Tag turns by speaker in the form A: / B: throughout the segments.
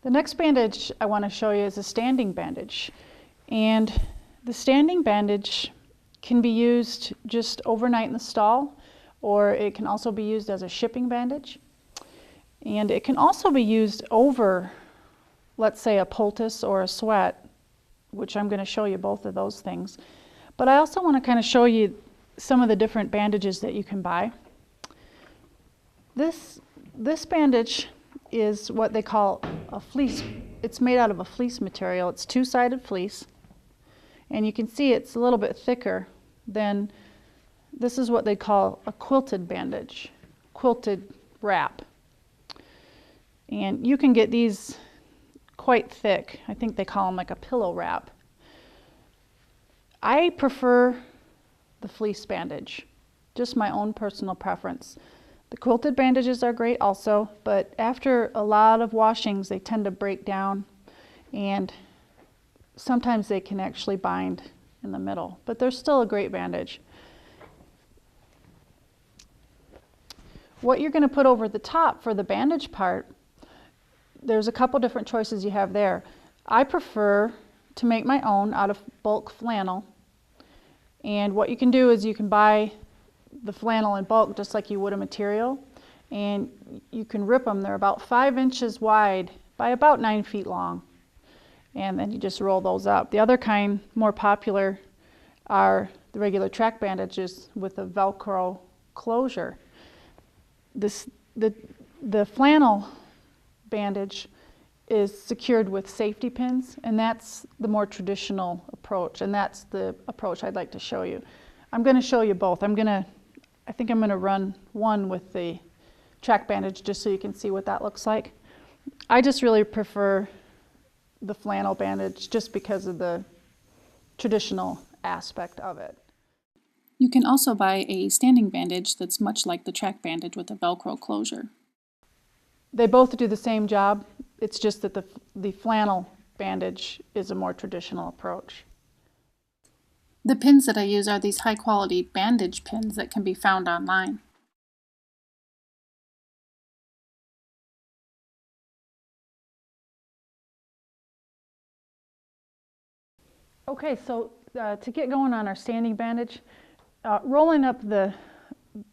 A: The next bandage I want to show you is a standing bandage. And the standing bandage can be used just overnight in the stall, or it can also be used as a shipping bandage. And it can also be used over, let's say, a poultice or a sweat, which I'm going to show you both of those things. But I also want to kind of show you some of the different bandages that you can buy. This bandage is what they call a fleece. It's made out of a fleece material. It's two-sided fleece. And you can see it's a little bit thicker than, this is what they call a quilted bandage, quilted wrap. And you can get these quite thick. I think they call them like a pillow wrap. I prefer the fleece bandage, just my own personal preference. The quilted bandages are great also, but after a lot of washings, they tend to break down, and sometimes they can actually bind in the middle, but they're still a great bandage. What you're going to put over the top for the bandage part, there's a couple different choices you have there. I prefer to make my own out of bulk flannel, and what you can do is you can buy the flannel in bulk just like you would a material, and you can rip them. They're about 5 inches wide by about 9 feet long, and then you just roll those up. The other kind, more popular, are the regular track bandages with a Velcro closure. The flannel bandage is secured with safety pins, and that's the more traditional approach, and that's the approach I'd like to show you. I'm going to show you both. I think I'm going to run one with the track bandage just so you can see what that looks like. I just really prefer the flannel bandage just because of the traditional aspect of it.
B: You can also buy a standing bandage that's much like the track bandage with a Velcro closure.
A: They both do the same job. It's just that the flannel bandage is a more traditional approach.
B: The pins that I use are these high-quality bandage pins that can be found online.
A: Okay, so to get going on our standing bandage, rolling up the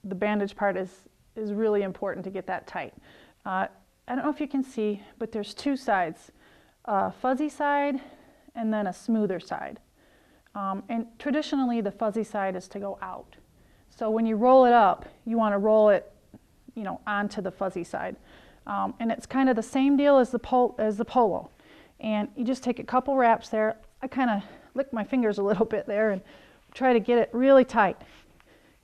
A: bandage part is really important to get that tight. I don't know if you can see, but there's two sides, a fuzzy side and then a smoother side. And traditionally, the fuzzy side is to go out. So when you roll it up, you want to roll it, onto the fuzzy side. And it's kind of the same deal as the polo. And you just take a couple wraps there. I kind of lick my fingers a little bit there and try to get it really tight.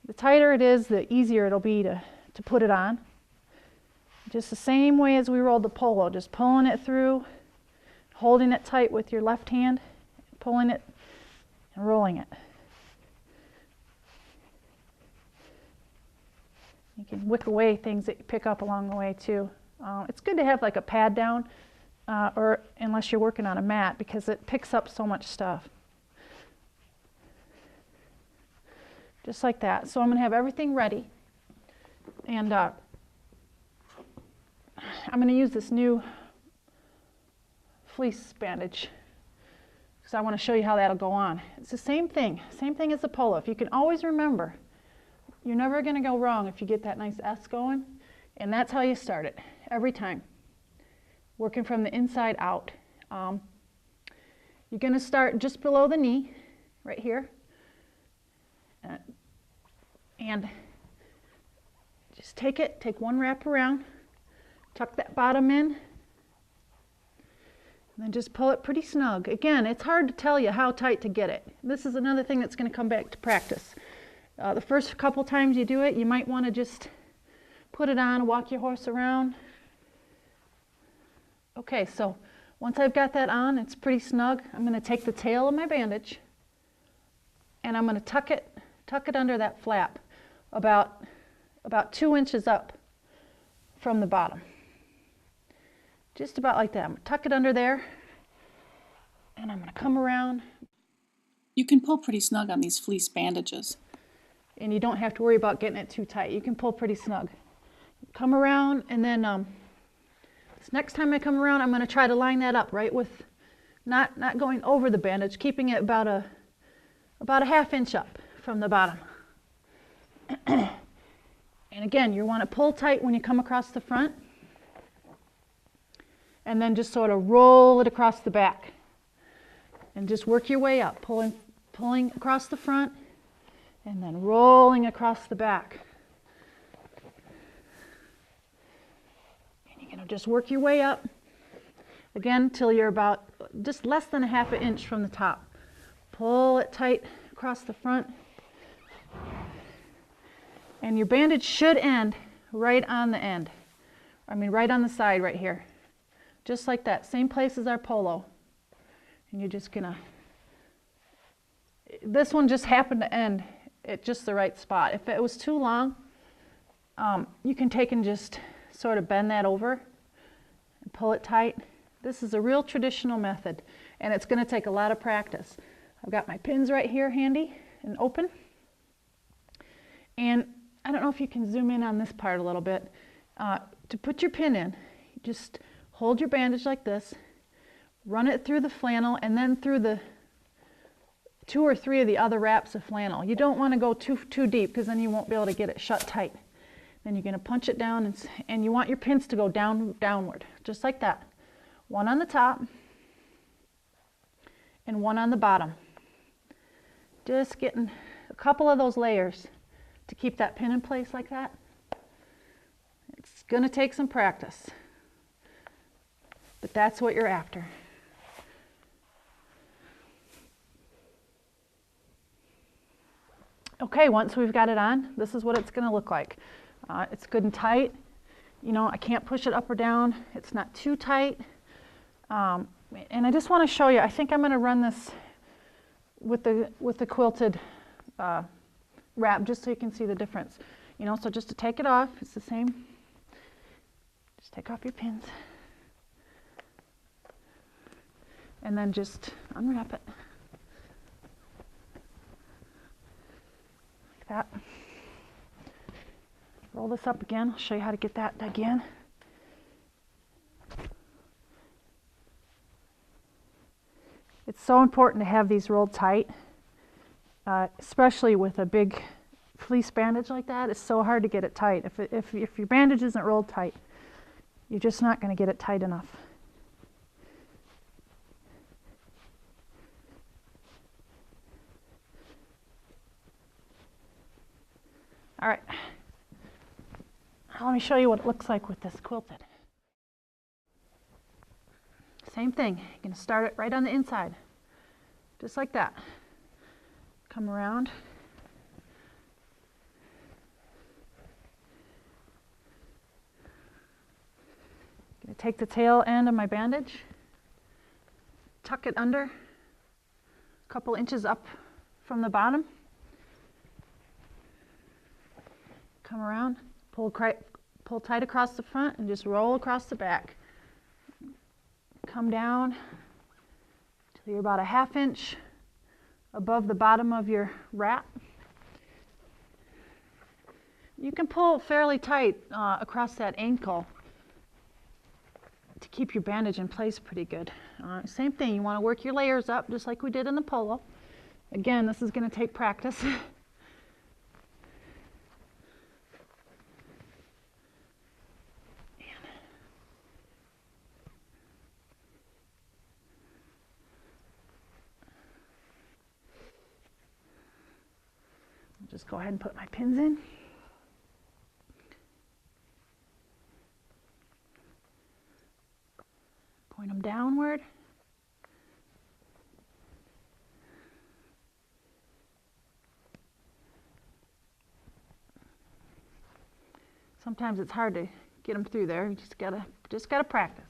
A: The tighter it is, the easier it'll be to put it on. Just the same way as we rolled the polo, just pulling it through, holding it tight with your left hand, pulling it and rolling it. You can wick away things that you pick up along the way too. It's good to have like a pad down, or unless you're working on a mat, because it picks up so much stuff. Just like that. So I'm going to have everything ready, and I'm going to use this new fleece bandage because I want to show you how that'll go on. It's the same thing as the polo. If you can always remember, you're never going to go wrong if you get that nice S going, and that's how you start it every time, working from the inside out. You're going to start just below the knee, right here, and just take one wrap around, tuck that bottom in, and then just pull it pretty snug. Again, it's hard to tell you how tight to get it. This is another thing that's going to come back to practice. The first couple times you do it, you might want to just put it on, walk your horse around. Okay, so once I've got that on, it's pretty snug. I'm going to take the tail of my bandage and I'm going to tuck it under that flap about 2 inches up from the bottom. Just about like that. I'm going to tuck it under there, and I'm going to come around.
B: You can pull pretty snug on these fleece bandages.
A: And you don't have to worry about getting it too tight. You can pull pretty snug. Come around, and then So next time I come around, I'm going to try to line that up, right, with not going over the bandage, keeping it about a ½ inch up from the bottom. And again, you want to pull tight when you come across the front, and then just sort of roll it across the back, and just work your way up, pulling across the front, and then rolling across the back. And you're going to just work your way up, again, till you're about just less than a ½ inch from the top. Pull it tight across the front. And your bandage should end right on the end. I mean, right on the side right here. Just like that, same place as our polo. And you're just gonna, this one just happened to end at just the right spot. If it was too long, you can take and just sort of bend that over and pull it tight. This is a real traditional method, and it's gonna take a lot of practice. I've got my pins right here handy and open. And I don't know if you can zoom in on this part a little bit. To put your pin in, you just hold your bandage like this, run it through the flannel, and then through the 2 or 3 of the other wraps of flannel. You don't want to go too deep, because then you won't be able to get it shut tight. Then you're going to punch it down, and you want your pins to go downward, just like that. One on the top, and one on the bottom. Just getting a couple of those layers to keep that pin in place like that. It's going to take some practice, but that's what you're after. Okay, once we've got it on, this is what it's going to look like. It's good and tight. You know, I can't push it up or down. It's not too tight. And I just want to show you, I think I'm going to run this with the quilted wrap, just so you can see the difference. You know, so just to take it off, it's the same. Just take off your pins. And then just unwrap it. Like that. Roll this up again. I'll show you how to get that again. It's so important to have these rolled tight. Especially with a big fleece bandage like that, it's so hard to get it tight. If your bandage isn't rolled tight, you're just not going to get it tight enough. All right, now let me show you what it looks like with this quilted. Same thing, you're going to start it right on the inside, just like that. Come around. I'm going to take the tail end of my bandage, tuck it under, a couple inches up from the bottom. Come around, pull tight across the front and just roll across the back. Come down till you're about a ½ inch above the bottom of your wrap. You can pull fairly tight across that ankle to keep your bandage in place pretty good. Same thing, you want to work your layers up just like we did in the polo. Again, this is going to take practice. Just go ahead and put my pins in. Point them downward. Sometimes it's hard to get them through there. You just gotta practice.